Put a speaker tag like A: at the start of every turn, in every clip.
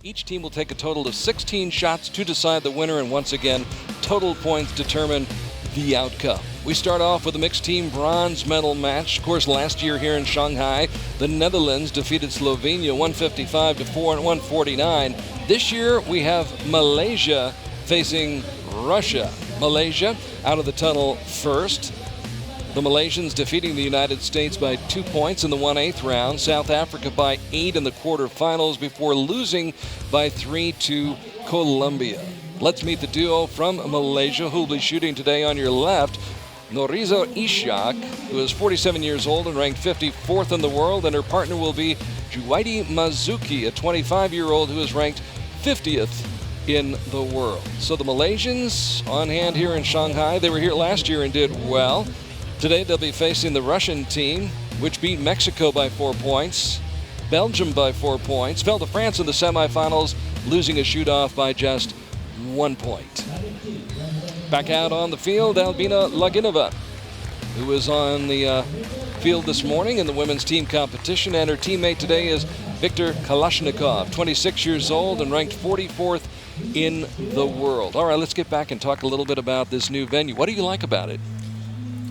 A: Each team will take a total of 16 shots to decide the winner, and once again, total points determine the outcome. We start off with a mixed team bronze medal match. Of course, last year here in Shanghai, the Netherlands defeated Slovenia 155-149. This year, we have Malaysia facing Russia. Malaysia out of the tunnel first. The Malaysians defeating the United States by 2 points in the 1/8 round. South Africa by 8 in the quarterfinals before losing by 3 to Colombia. Let's meet the duo from Malaysia who will be shooting today. On your left, Noriza Ishak, who is 47 years old and ranked 54th in the world, and her partner will be Juwaidi Mazuki, a 25-year-old who is ranked 50th in the world. So the Malaysians on hand here in Shanghai. They were here last year and did well. Today they'll be facing the Russian team, which beat Mexico by 4 points, Belgium by 4 points, fell to France in the semifinals, losing a shoot-off by just 1 point. Back out on the field, Albina Loginova, who was on the field this morning in the women's team competition, and her teammate today is Viktor Kalashnikov, 26 years old and ranked 44th in the world. All right, let's get back and talk a little bit about this new venue. What do you like about it?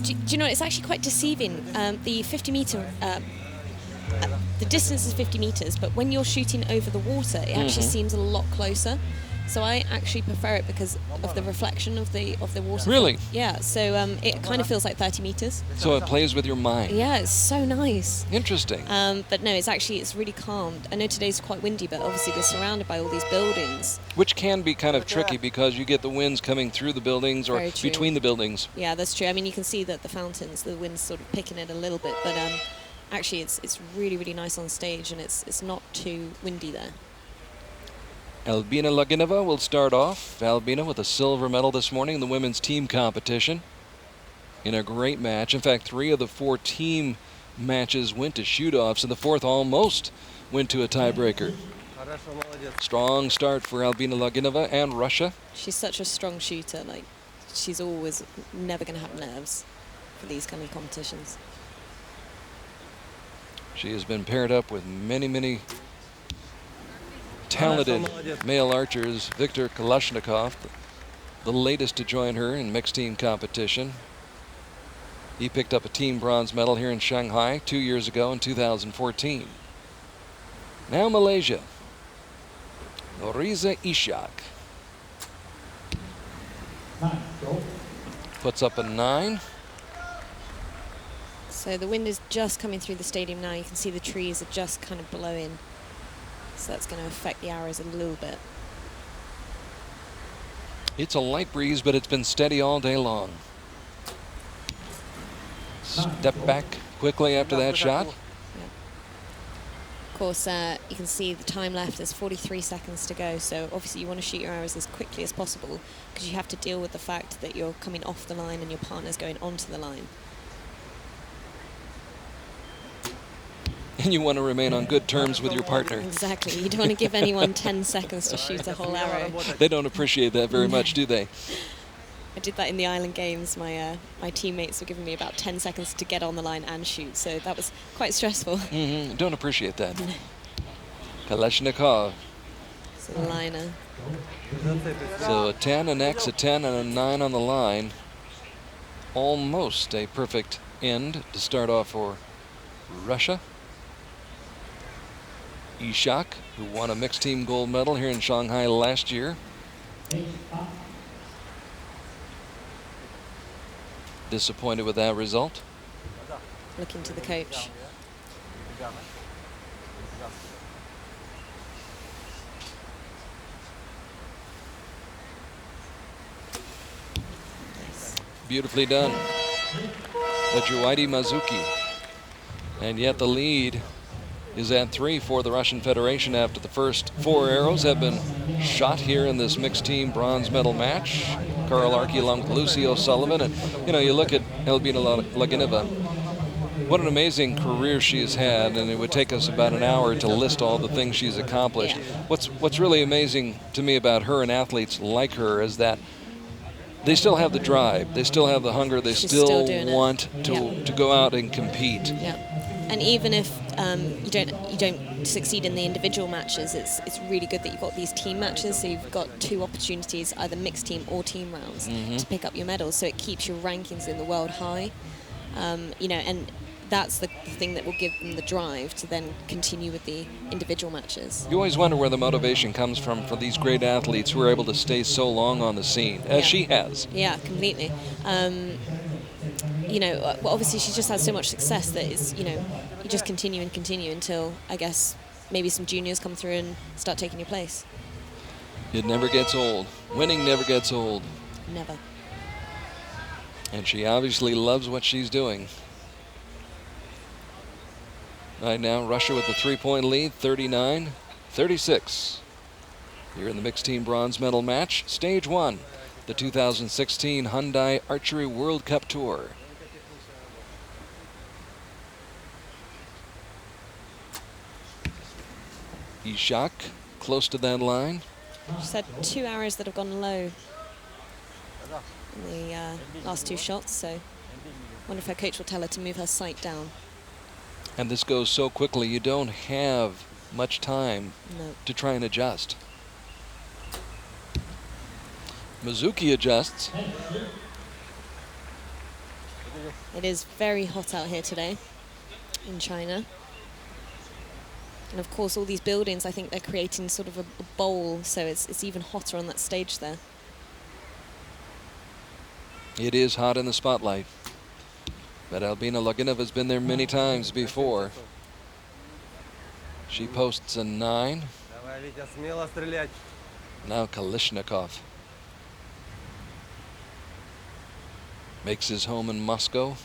B: Do you know, it's actually quite deceiving. The 50-meter, the distance is 50 meters, but when you're shooting over the water, it actually seems a lot closer. So I actually prefer it because of the reflection of the water.
A: Really?
B: Yeah. So it kind of feels like 30 meters.
A: So it plays with your mind.
B: Yeah, it's so nice.
A: Interesting.
B: But no, it's really calm. I know today's quite windy, but obviously we're surrounded by all these buildings.
A: Which can be kind of tricky because you get the winds coming through the buildings or between the buildings.
B: Yeah, that's true. I mean, you can see that the fountains, the wind's sort of picking it a little bit, but actually it's really, really nice on stage, and it's not too windy there.
A: Albina Loginova will start off. Albina with a silver medal this morning in the women's team competition in a great match. In fact, 3 of the 4 team matches went to shoot-offs, and the 4th almost went to a tiebreaker. Strong start for Albina Loginova and Russia.
B: She's such a strong shooter. Like, she's always never going to have nerves for these kind of competitions.
A: She has been paired up with many talented male archers. Viktor Kalashnikov, the latest to join her in mixed team competition. He picked up a team bronze medal here in Shanghai 2 years ago in 2014. Now Malaysia. Noriza Ishak puts up a 9.
B: So the wind is just coming through the stadium now. You can see the trees are just kind of blowing. So that's going to affect the arrows a little bit.
A: It's a light breeze, but it's been steady all day long. Step back quickly after that shot.
B: Yeah. Of course, you can see the time left. There's 43 seconds to go. So obviously you want to shoot your arrows as quickly as possible because you have to deal with the fact that you're coming off the line and your partner's going onto the line.
A: And you want to remain on good terms with your partner.
B: Exactly. You don't want to give anyone 10 seconds to shoot a whole arrow.
A: They don't appreciate that very much, do they?
B: I did that in the Island Games. My teammates were giving me about 10 seconds to get on the line and shoot, so that was quite stressful.
A: Don't appreciate that. Kalashnikov.
B: It's a liner.
A: So a 10, an X, a 10, and a 9 on the line. Almost a perfect end to start off for Russia. Ishak, who won a mixed team gold medal here in Shanghai last year. Disappointed with that result.
B: Looking to the coach. Nice.
A: Beautifully done. The Juwaidi Mazuki. And yet the lead is at 3 for the Russian Federation after the first 4 arrows have been shot here in this mixed team bronze medal match. Carl Archie along with Lucy O'Sullivan. And, you know, you look at Albina Loginova, what an amazing career she has had, and it would take us about an hour to list all the things she's accomplished. What's really amazing to me about her and athletes like her is that they still have the drive, they still have the hunger, they still want to go out and compete.
B: Yeah. And even if you don't succeed in the individual matches, it's really good that you've got these team matches. So you've got 2 opportunities, either mixed team or team rounds, to pick up your medals. So it keeps your rankings in the world high. And that's the thing that will give them the drive to then continue with the individual matches.
A: You always wonder where the motivation comes from for these great athletes who are able to stay so long on the scene, as she has.
B: Yeah, completely. Obviously she just has so much success that it's, you just continue and continue until, I guess, maybe some juniors come through and start taking your place.
A: It never gets old. Winning never gets old.
B: Never.
A: And she obviously loves what she's doing. Right now, Russia with the 3-point lead, 39-36. Here in the mixed team bronze medal match, stage 1, the 2016 Hyundai Archery World Cup Tour. Ishak close to that line.
B: She's had 2 arrows that have gone low in the last 2 shots, so I wonder if her coach will tell her to move her sight down.
A: And this goes so quickly, you don't have much time to try and adjust. Mizuki adjusts.
B: It is very hot out here today in China. And of course, all these buildings, I think they're creating sort of a bowl, so it's even hotter on that stage there.
A: It is hot in the spotlight. But Albina Loginova has been there many times before. She posts a 9. Now Kalishnikov makes his home in Moscow.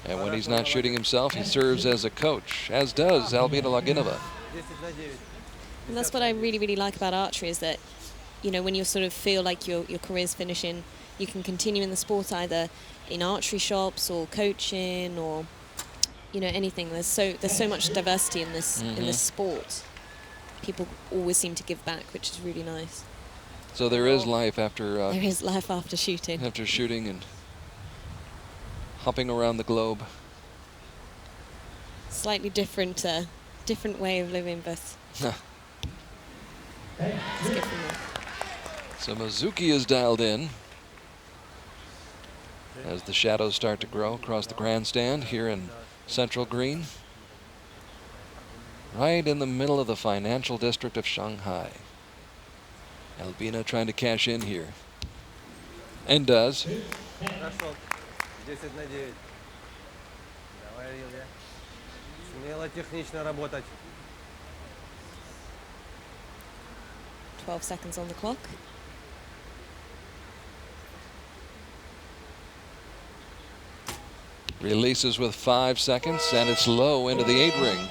A: And when he's not shooting himself, he serves as a coach, as does Albina Loginova.
B: And that's what I really, really like about archery, is that, when you sort of feel like your career's finishing, you can continue in the sport either in archery shops or coaching or, anything. There's so much diversity in this sport. People always seem to give back, which is really nice.
A: So there is life after.
B: There is life after shooting.
A: After shooting and hopping around the globe.
B: Slightly different way of living, but let's get from there.
A: So Mizuki is dialed in as the shadows start to grow across the grandstand here in Central Green, right in the middle of the financial district of Shanghai. Albina trying to cash in here, and does. 12 seconds on the clock. Releases with 5 seconds, and it's low into the 8 ring.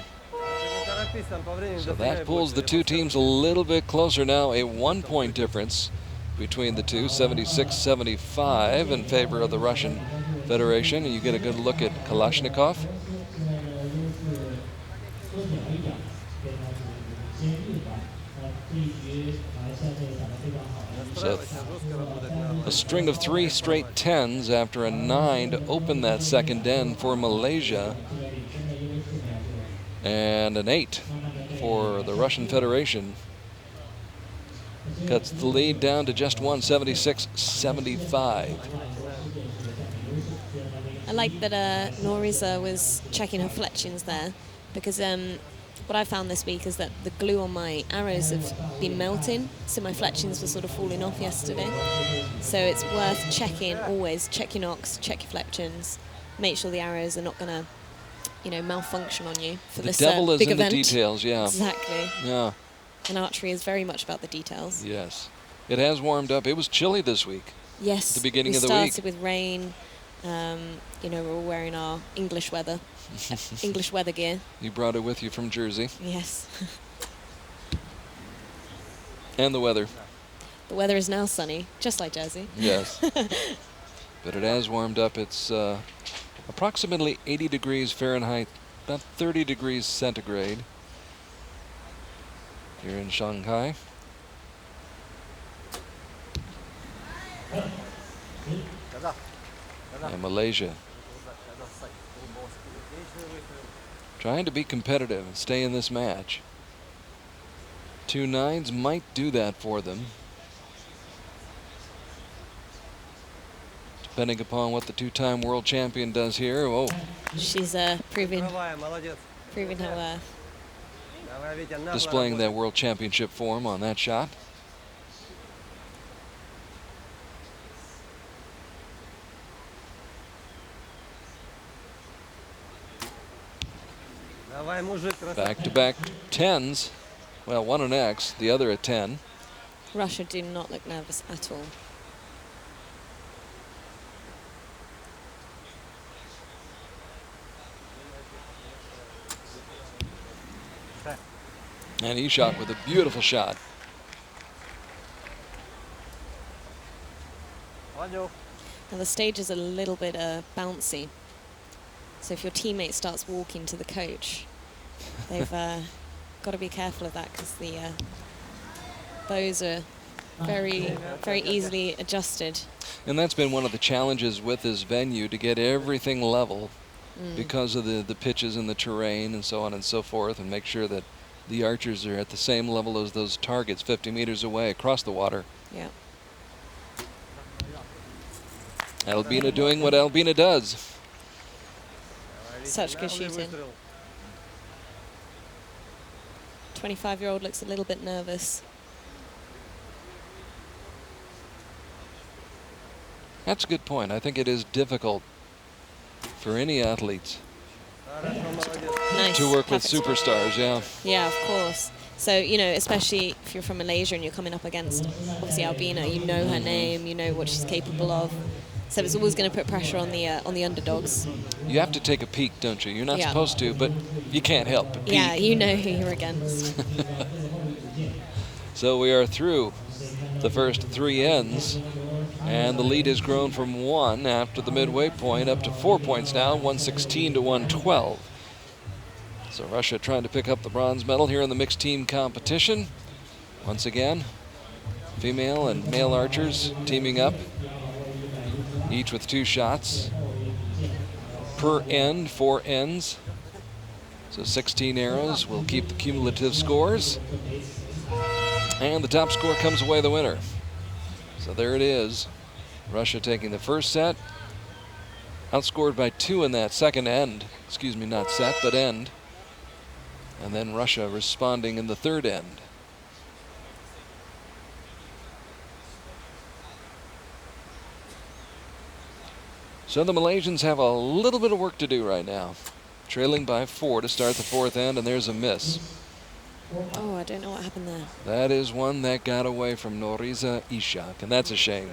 A: So that pulls the 2 teams a little bit closer now. A 1-point difference between the two, 76-75 in favor of the Russian Federation. And you get a good look at Kalashnikov. So a string of 3 straight 10s after a 9 to open that second end for Malaysia, and an 8 for the Russian Federation. Cuts the lead down to just 176-75.
B: I like that Noriza was checking her fletchings there, because what I found this week is that the glue on my arrows have been melting, so my fletchings were sort of falling off yesterday. So it's worth checking, always check your nocks, check your fletchings, make sure the arrows are not going to, malfunction on you for this big event.
A: The devil is in the details, yeah.
B: Exactly.
A: Yeah.
B: And archery is very much about the details.
A: Yes. It has warmed up. It was chilly this week.
B: Yes.
A: At the beginning of the
B: week. We
A: week.
B: started with rain. We're all wearing our English weather gear.
A: You brought it with you from Jersey.
B: Yes.
A: And the weather.
B: The weather is now sunny, just like Jersey.
A: Yes. But it has warmed up. It's approximately 80 degrees Fahrenheit, about 30 degrees centigrade here in Shanghai. And Malaysia Trying to be competitive and stay in this match. 2 9s might do that for them, depending upon what the 2-time world champion does here. Oh,
B: She's proving her worth.
A: displaying that world championship form on that shot. Back-to-back 10s. Well, one an X, the other a 10.
B: Russia do not look nervous at all.
A: And he shot with a beautiful shot.
B: Now the stage is a little bit bouncy. So if your teammate starts walking to the coach, they've got to be careful of that, because the bows are very, very easily adjusted.
A: And that's been one of the challenges with this venue, to get everything level because of the pitches and the terrain and so on and so forth, and make sure that the archers are at the same level as those targets 50 meters away across the water.
B: Yeah.
A: Albina doing what Albina does.
B: Such good shooting. 25-year-old looks a little bit nervous.
A: That's a good point. I think it is difficult for any athletes
B: Nice.
A: to work with
B: Perfect.
A: superstars, yeah.
B: Yeah, of course. So, you know, especially if you're from Malaysia and you're coming up against, obviously, Albina, you know her name, you know what she's capable of. So it's always going to put pressure on the underdogs.
A: You have to take a peek, don't you? You're not
B: Yeah.
A: supposed to, but you can't help but peek.
B: Yeah, you know who you're against.
A: So we are through the first 3 ends, and the lead has grown from 1 after the midway point up to 4 points now, 116 to 112. So Russia trying to pick up the bronze medal here in the mixed team competition. Once again, female and male archers teaming up, each with 2 shots per end, 4 ends. So 16 arrows will keep the cumulative scores. And the top score comes away the winner. So there it is. Russia taking the first set, outscored by 2 in that second end. Excuse me, not set, but end. And then Russia responding in the third end. So the Malaysians have a little bit of work to do right now. Trailing by 4 to start the fourth end, and there's a miss.
B: Oh, I don't know what happened there.
A: That is one that got away from Noriza Ishak, and that's a shame.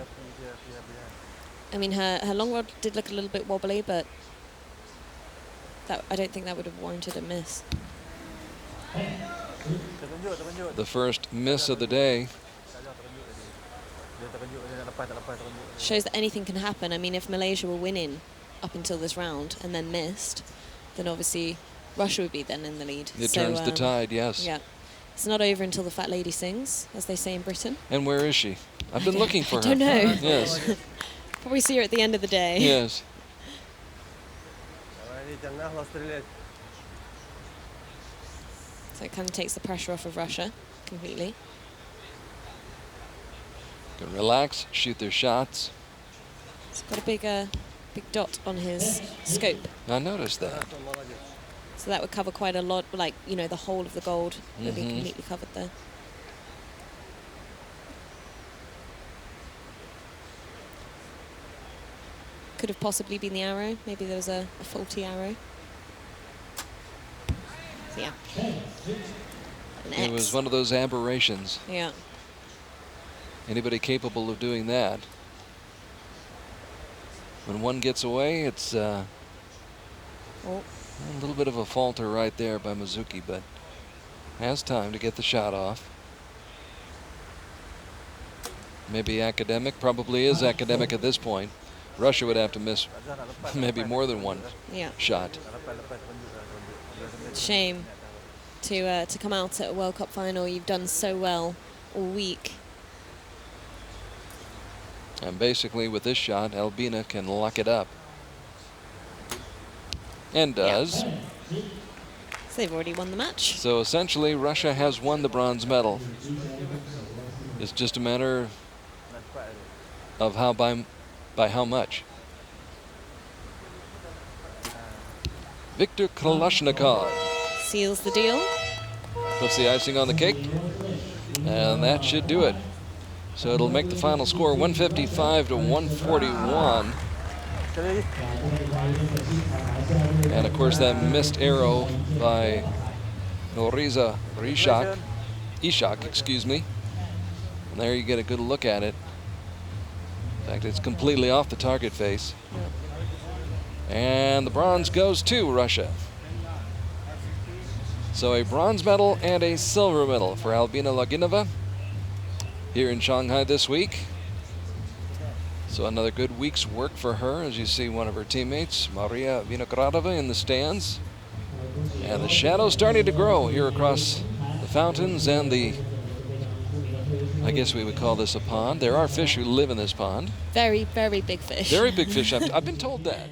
B: I mean, her long rod did look a little bit wobbly, but I don't think that would have warranted a miss.
A: The first miss of the day.
B: Shows that anything can happen. I mean, if Malaysia were winning up until this round and then missed, then obviously Russia would be then in the lead.
A: It turns the tide, yes.
B: Yeah. It's not over until the fat lady sings, as they say in Britain.
A: And where is she? I've been looking for her.
B: I don't know.
A: Yes.
B: Probably see her at the end of the day.
A: Yes.
B: So it kind of takes the pressure off of Russia completely.
A: Can relax, shoot their shots.
B: He's got a big dot on his scope.
A: I noticed that.
B: So that would cover quite a lot, like, you know, the whole of the gold would be completely covered there. Could have possibly been the arrow. Maybe there was a faulty arrow. So yeah. An X.
A: It was one of those aberrations.
B: Yeah.
A: Anybody capable of doing that? When one gets away, it's a little bit of a falter right there by Mizuki, but has time to get the shot off. Maybe academic, probably is academic at this point. Russia would have to miss maybe more than one shot.
B: Shame to come out at a World Cup final. You've done so well all week.
A: And basically with this shot, Albina can lock it up. And does.
B: Yeah. So they've already won the match.
A: So essentially, Russia has won the bronze medal. It's just a matter of how by how much. Viktor Kalashnikov
B: Seals the deal.
A: puts the icing on the cake, and that should do it. So it'll make the final score 155 to 141. And of course, that missed arrow by Noriza Ishak, excuse me. And there you get a good look at it. In fact, it's completely off the target face. And the bronze goes to Russia. So a bronze medal and a silver medal for Albina Loginova here in Shanghai this week. So another good week's work for her, as you see one of her teammates, Maria Vinogradova, in the stands. And the shadows starting to grow here across the fountains and the, I guess we would call this a pond. There are fish who live in this pond.
B: Very, very big fish.
A: Very big fish. I've been told that.